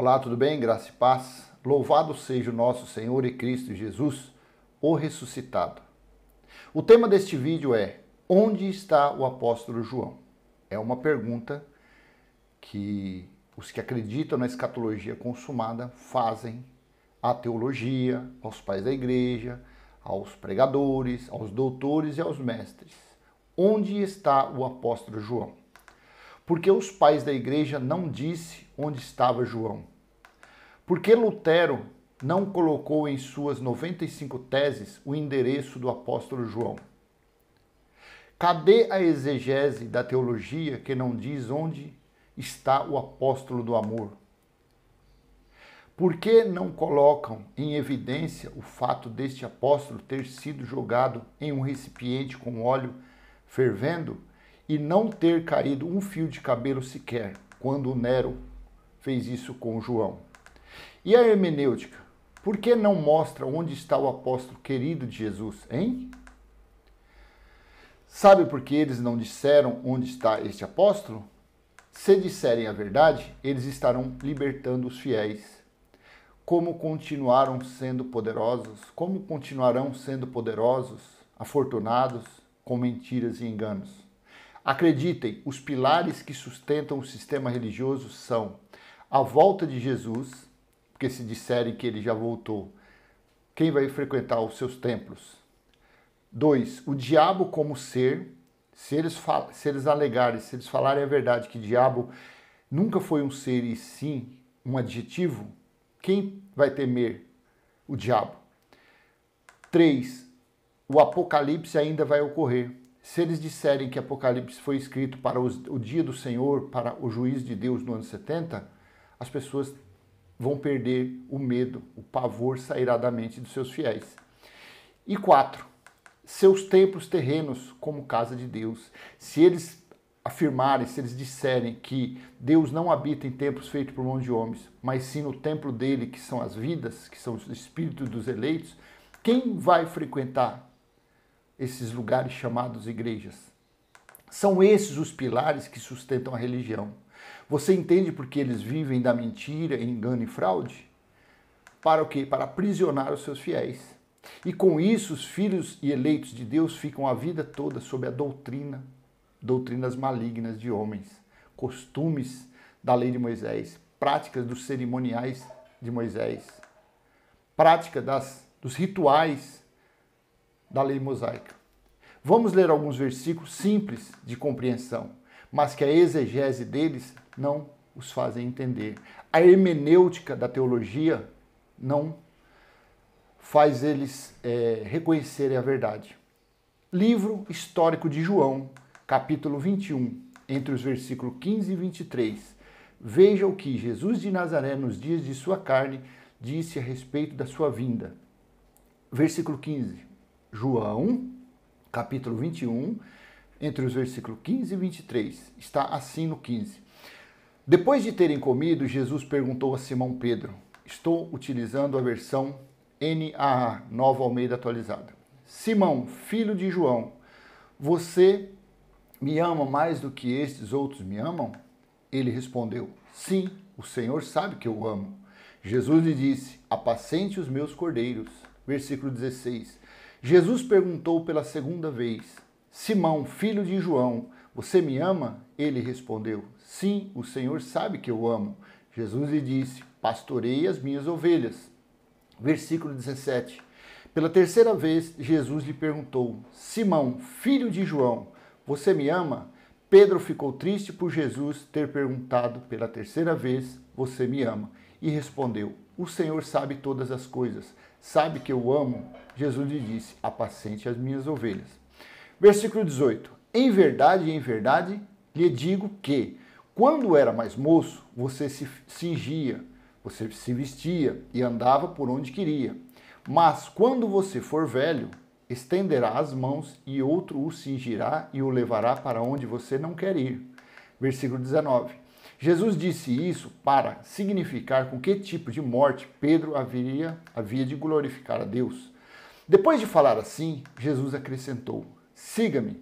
Olá, tudo bem? Graça e paz. Louvado seja o nosso Senhor e Cristo Jesus, o ressuscitado. O tema deste vídeo é: onde está o apóstolo João? É uma pergunta que os que acreditam na escatologia consumada fazem à teologia, aos pais da igreja, aos pregadores, aos doutores e aos mestres. Onde está o apóstolo João? Porque os pais da igreja não disseram onde estava João. Porque Lutero não colocou em suas 95 teses o endereço do apóstolo João. Cadê a exegese da teologia que não diz onde está o apóstolo do amor? Por que não colocam em evidência o fato deste apóstolo ter sido jogado em um recipiente com óleo fervendo e não ter caído um fio de cabelo sequer, quando Nero fez isso com João? E a hermenêutica? Por que não mostra onde está o apóstolo querido de Jesus, hein? Sabe por que eles não disseram onde está este apóstolo? Se disserem a verdade, eles estarão libertando os fiéis. Como continuarão sendo poderosos, afortunados, com mentiras e enganos? Acreditem, os pilares que sustentam o sistema religioso são a volta de Jesus, porque se disserem que ele já voltou, quem vai frequentar os seus templos? 2. O diabo como ser, se eles falarem a verdade que diabo nunca foi um ser e sim um adjetivo, quem vai temer o diabo? 3. O apocalipse ainda vai ocorrer. Se eles disserem que Apocalipse foi escrito para o dia do Senhor, para o juízo de Deus no ano 70, as pessoas vão perder o medo, o pavor sairá da mente dos seus fiéis. E 4. Seus templos terrenos como casa de Deus. Se eles afirmarem, se eles disserem que Deus não habita em templos feitos por mãos de homens, mas sim no templo dele, que são as vidas, que são os espíritos dos eleitos, quem vai frequentar esses lugares chamados igrejas? São esses os pilares que sustentam a religião. Você entende por que eles vivem da mentira, engano e fraude? Para o quê? Para aprisionar os seus fiéis. E com isso, os filhos e eleitos de Deus ficam a vida toda sob a doutrinas malignas de homens, costumes da lei de Moisés, práticas dos cerimoniais de Moisés, prática dos rituais da lei mosaica. Vamos ler alguns versículos simples de compreensão, mas que a exegese deles não os fazem entender. A hermenêutica da teologia não faz eles reconhecerem a verdade. Livro histórico de João, capítulo 21, entre os versículos 15 e 23. Veja o que Jesus de Nazaré, nos dias de sua carne, disse a respeito da sua vinda. Versículo 15. João, capítulo 21, entre os versículos 15 e 23. Está assim no 15. Depois de terem comido, Jesus perguntou a Simão Pedro. Estou utilizando a versão NAA, Nova Almeida Atualizada. Simão, filho de João, você me ama mais do que estes outros me amam? Ele respondeu, sim, o Senhor sabe que eu amo. Jesus lhe disse, apacente os meus cordeiros. Versículo 16. Jesus perguntou pela segunda vez, Simão, filho de João, você me ama? Ele respondeu, sim, o Senhor sabe que eu amo. Jesus lhe disse, pastorei as minhas ovelhas. Versículo 17. Pela terceira vez, Jesus lhe perguntou, Simão, filho de João, você me ama? Pedro ficou triste por Jesus ter perguntado pela terceira vez, você me ama? E respondeu, o Senhor sabe todas as coisas, sabe que eu amo? Jesus lhe disse, apacente as minhas ovelhas. Versículo 18. Em verdade, lhe digo que, quando era mais moço, você se cingia, você se vestia e andava por onde queria. Mas quando você for velho, estenderá as mãos e outro o cingirá e o levará para onde você não quer ir. Versículo 19. Jesus disse isso para significar com que tipo de morte Pedro havia de glorificar a Deus. Depois de falar assim, Jesus acrescentou, siga-me.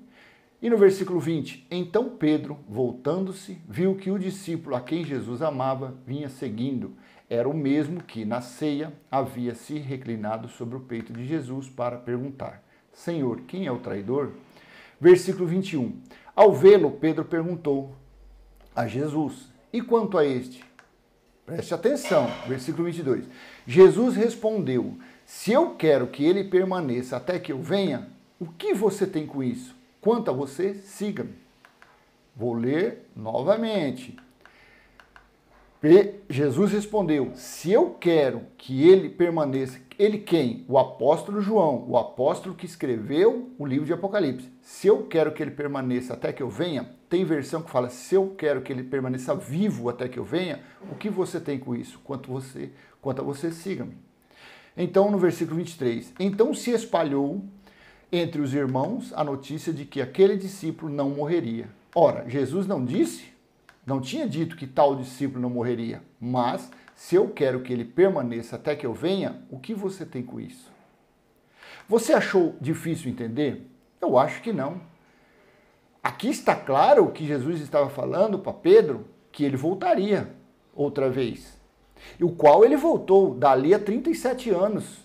E no versículo 20, então Pedro, voltando-se, viu que o discípulo a quem Jesus amava vinha seguindo. Era o mesmo que, na ceia, havia se reclinado sobre o peito de Jesus para perguntar: Senhor, quem é o traidor? Versículo 21. Ao vê-lo, Pedro perguntou a Jesus: E quanto a este? Preste atenção, versículo 22. Jesus respondeu: Se eu quero que ele permaneça até que eu venha, o que você tem com isso? Quanto a você, siga-me. Vou ler novamente. Jesus respondeu: Se eu quero que ele permaneça, ele quem? O apóstolo João, o apóstolo que escreveu o livro de Apocalipse. Se eu quero que ele permaneça até que eu venha, tem versão que fala: se eu quero que ele permaneça vivo até que eu venha, o que você tem com isso? Quanto a você, siga-me. Então, no versículo 23, então se espalhou entre os irmãos a notícia de que aquele discípulo não morreria. Ora, Jesus não tinha dito que tal discípulo não morreria, mas se eu quero que ele permaneça até que eu venha, o que você tem com isso? Você achou difícil entender? Eu acho que não. Aqui está claro que Jesus estava falando para Pedro que ele voltaria outra vez. E o qual ele voltou dali a 37 anos.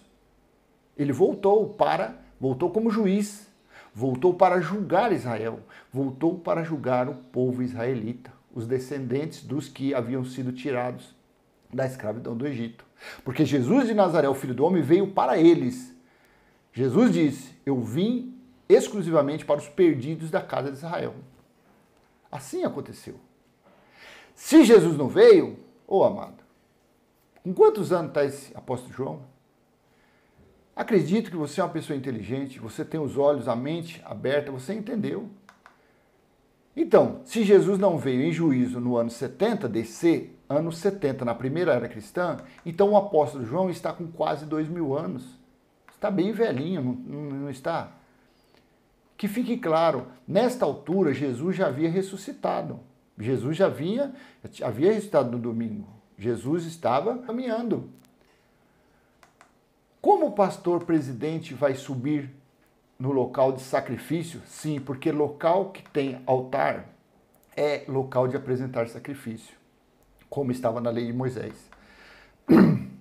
Ele voltou como juiz, voltou para julgar Israel, voltou para julgar o povo israelita, os descendentes dos que haviam sido tirados da escravidão do Egito. Porque Jesus de Nazaré, o Filho do Homem, veio para eles. Jesus disse: eu vim exclusivamente para os perdidos da casa de Israel. Assim aconteceu. Se Jesus não veio, amado, com quantos anos está esse apóstolo João? Acredito que você é uma pessoa inteligente, você tem os olhos, a mente aberta, você entendeu. Então, se Jesus não veio em juízo no ano 70 DC, ano 70 na primeira era cristã, então o apóstolo João está com quase 2000 anos. Está bem velhinho, não está? Que fique claro, nesta altura Jesus já havia ressuscitado. Jesus já havia ressuscitado no domingo. Jesus estava caminhando. Como o pastor presidente vai subir no local de sacrifício? Sim, porque local que tem altar é local de apresentar sacrifício, como estava na lei de Moisés.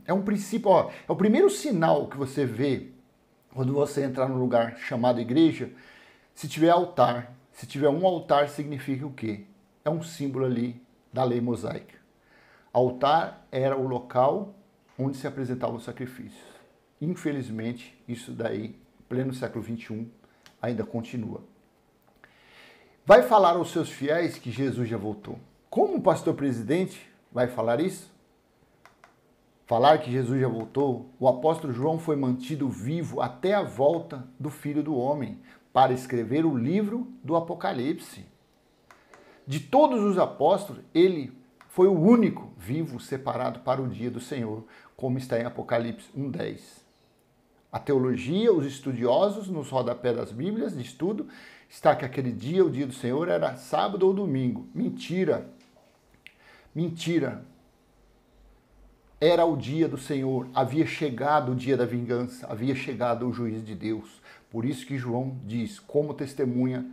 É um princípio, é o primeiro sinal que você vê quando você entrar num lugar chamado igreja. Se tiver altar, se tiver um altar, significa o quê? É um símbolo ali da lei mosaica. Altar era o local onde se apresentavam os sacrifícios. Infelizmente, isso daí, pleno século XXI, ainda continua. Vai falar aos seus fiéis que Jesus já voltou. Como o pastor presidente vai falar isso? Falar que Jesus já voltou? O apóstolo João foi mantido vivo até a volta do Filho do Homem para escrever o livro do Apocalipse. De todos os apóstolos, ele foi o único vivo separado para o dia do Senhor, como está em Apocalipse 1:10. A teologia, os estudiosos, nos rodapés das Bíblias de estudo, está que aquele dia, o dia do Senhor, era sábado ou domingo. Mentira. Mentira. Era o dia do Senhor. Havia chegado o dia da vingança. Havia chegado o juízo de Deus. Por isso que João diz, como testemunha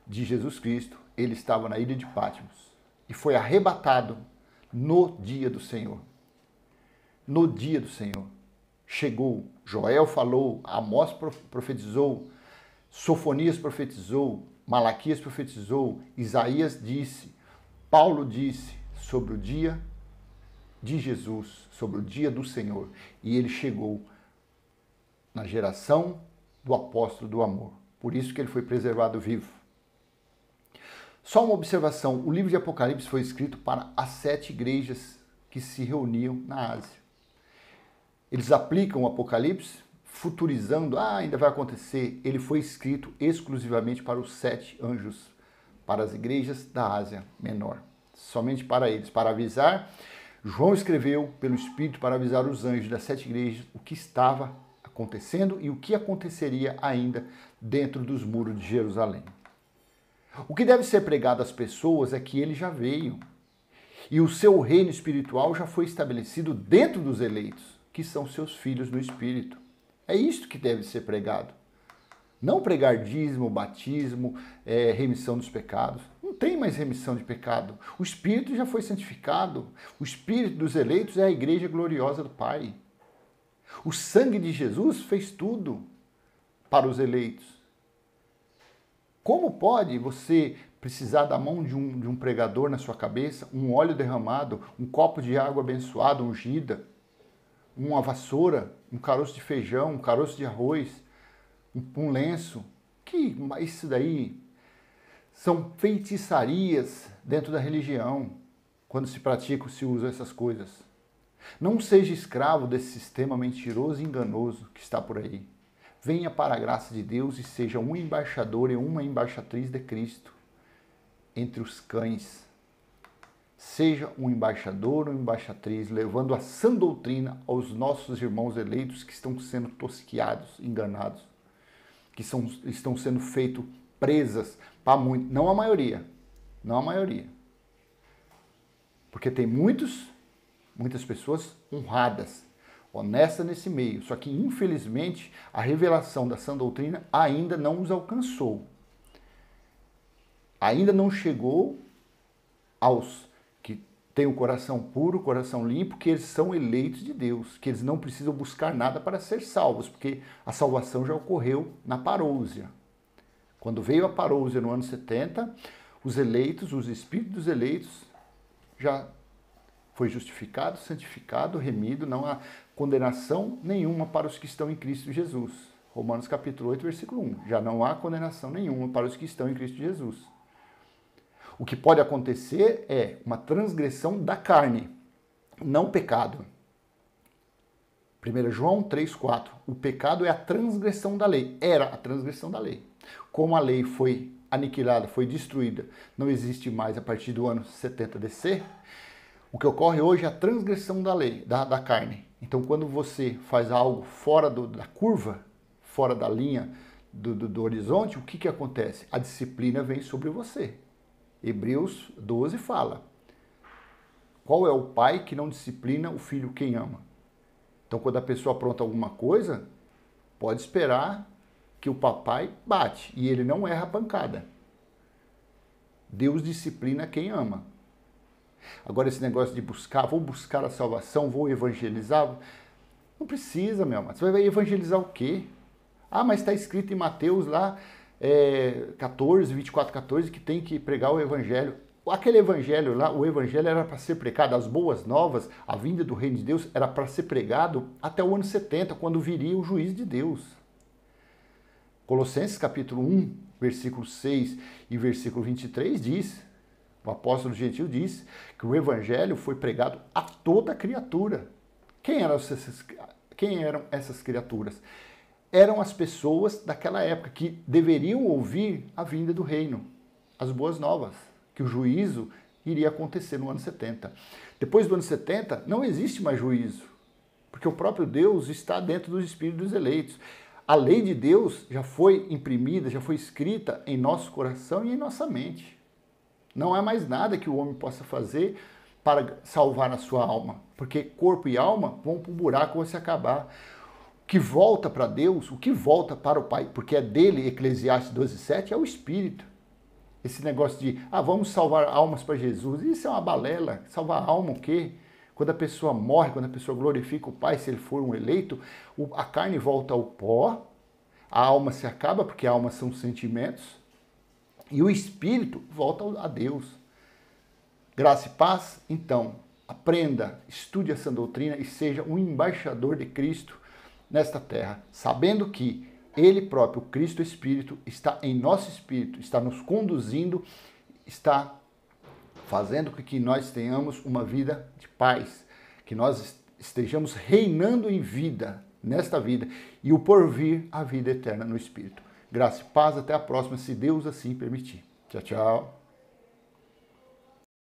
de Jesus Cristo, ele estava na ilha de Patmos e foi arrebatado no dia do Senhor. No dia do Senhor. Chegou, Joel falou, Amós profetizou, Sofonias profetizou, Malaquias profetizou, Isaías disse, Paulo disse sobre o dia de Jesus, sobre o dia do Senhor. E ele chegou na geração do apóstolo do amor. Por isso que ele foi preservado vivo. Só uma observação, o livro de Apocalipse foi escrito para as 7 igrejas que se reuniam na Ásia. Eles aplicam o Apocalipse futurizando, ainda vai acontecer. Ele foi escrito exclusivamente para os 7 anjos, para as igrejas da Ásia Menor. Somente para eles, para avisar. João escreveu pelo Espírito para avisar os anjos das 7 igrejas o que estava acontecendo e o que aconteceria ainda dentro dos muros de Jerusalém. O que deve ser pregado às pessoas é que ele já veio e o seu reino espiritual já foi estabelecido dentro dos eleitos, que são seus filhos no Espírito. É isto que deve ser pregado. Não pregar dízimo, batismo, remissão dos pecados. Não tem mais remissão de pecado. O Espírito já foi santificado. O Espírito dos eleitos é a igreja gloriosa do Pai. O sangue de Jesus fez tudo para os eleitos. Como pode você precisar da mão de um pregador na sua cabeça, um óleo derramado, um copo de água abençoada, ungida, uma vassoura, um caroço de feijão, um caroço de arroz, um lenço? Isso daí são feitiçarias dentro da religião, quando se pratica, se usa essas coisas. Não seja escravo desse sistema mentiroso e enganoso que está por aí. Venha para a graça de Deus e seja um embaixador e uma embaixatriz de Cristo entre os cães. Seja um embaixador ou embaixatriz, levando a sã doutrina aos nossos irmãos eleitos que estão sendo tosquiados, enganados, que estão sendo feitos presas para muitos, não a maioria, porque tem muitas pessoas honradas, honestas nesse meio, só que infelizmente a revelação da sã doutrina ainda não os alcançou, ainda não chegou aos que têm o coração puro, o coração limpo, que eles são eleitos de Deus, que eles não precisam buscar nada para ser salvos, porque a salvação já ocorreu na parousia. Quando veio a parousia no ano 70, os eleitos, os espíritos dos eleitos, já foi justificado, santificado, remido, não há condenação nenhuma para os que estão em Cristo Jesus. Romanos capítulo 8, versículo 1. Já não há condenação nenhuma para os que estão em Cristo Jesus. O que pode acontecer é uma transgressão da carne, não pecado. 1 João 3,4. O pecado é a transgressão da lei. Era a transgressão da lei. Como a lei foi aniquilada, foi destruída, não existe mais a partir do ano 70 DC, o que ocorre hoje é a transgressão da lei, da carne. Então, quando você faz algo fora da curva, fora da linha do horizonte, o que acontece? A disciplina vem sobre você. Hebreus 12 fala: qual é o pai que não disciplina o filho quem ama? Então, quando a pessoa apronta alguma coisa, pode esperar que o papai bate e ele não erra a pancada. Deus disciplina quem ama. Agora, esse negócio de vou buscar a salvação, vou evangelizar, não precisa, meu amado. Você vai evangelizar o quê? Ah, mas está escrito em Mateus lá, 24, 14, que tem que pregar o evangelho. Aquele evangelho lá, o evangelho era para ser pregado, as boas novas, a vinda do reino de Deus, era para ser pregado até o ano 70, quando viria o juiz de Deus. Colossenses capítulo 1, versículo 6 e versículo 23 diz, o apóstolo gentil diz, que o evangelho foi pregado a toda criatura. Quem eram essas criaturas? Eram as pessoas daquela época que deveriam ouvir a vinda do reino, as boas novas, que o juízo iria acontecer no ano 70. Depois do ano 70, não existe mais juízo, porque o próprio Deus está dentro dos espíritos dos eleitos. A lei de Deus já foi imprimida, já foi escrita em nosso coração e em nossa mente. Não há mais nada que o homem possa fazer para salvar a sua alma, porque corpo e alma vão para o buraco quando se acabar. O que volta para Deus, o que volta para o Pai, porque é dele, Eclesiastes 12:7, é o Espírito. Esse negócio de, vamos salvar almas para Jesus, isso é uma balela. Salvar alma o quê? Quando a pessoa morre, quando a pessoa glorifica o Pai, se ele for um eleito, a carne volta ao pó, a alma se acaba, porque a alma são sentimentos, e o Espírito volta a Deus. Graça e paz, então, aprenda, estude essa doutrina e seja um embaixador de Cristo nesta terra, sabendo que Ele próprio, Cristo Espírito, está em nosso espírito, está nos conduzindo, está fazendo com que nós tenhamos uma vida de paz, que nós estejamos reinando em vida, nesta vida, e o porvir, a vida eterna no Espírito. Graça e paz, até a próxima, se Deus assim permitir. Tchau, tchau.